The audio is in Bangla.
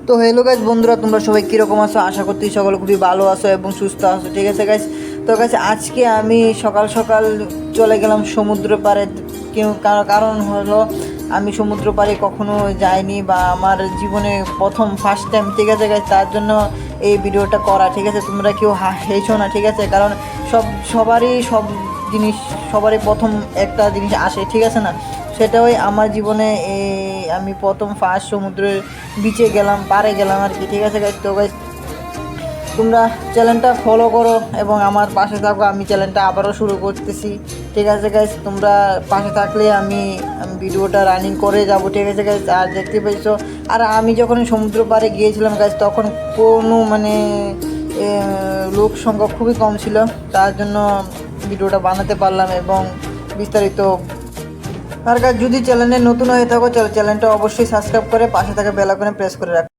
তো হ্যালো গাইস বন্ধুরা, তোমরা সবাই কীরকম আছো? আশা করতেই সকলে খুবই ভালো আছো এবং সুস্থ আছো। ঠিক আছে গাইস, তো গাইস আজকে আমি সকাল সকাল চলে গেলাম সমুদ্র পাড়ে। কারণ হলো আমি সমুদ্র পাড়ে কখনো যাইনি, বা আমার জীবনে প্রথম ফার্স্ট টাইম। ঠিক আছে গাইস, তার জন্য এই ভিডিওটা করা। ঠিক আছে, তোমরা কেউ হেসো না, ঠিক আছে? কারণ সবারই প্রথম একটা জিনিস আসে, ঠিক আছে না? সেটাই আমার জীবনে আমি প্রথম ফার্স্ট সমুদ্রের বিচে গেলাম, পাড়ে গেলাম আর কি। ঠিক আছে গাইস, তো গাইস তোমরা চ্যানেলটা ফলো করো এবং আমার পাশে থাকো। আমি চ্যানেলটা আবারও শুরু করতেছি। ঠিক আছে গাইস, তোমরা পাশে থাকলে আমি ভিডিওটা রানিং করে যাব। ঠিক আছে গাইস, আর দেখতে পাইছো, আর আমি যখন সমুদ্র পাড়ে গিয়েছিলাম গাইস, তখন কোনো লোক সংখ্যা খুবই কম ছিল। তার জন্য ভিডিওটা বানাতে পারলাম এবং বিস্তারিত। আর গাইস যদি চ্যানেলে নতুন হয়ে থাকো, চ্যানেলটা অবশ্যই সাবস্ক্রাইব করে পাশে থাকা বেল আইকনে প্রেস করে রাখো।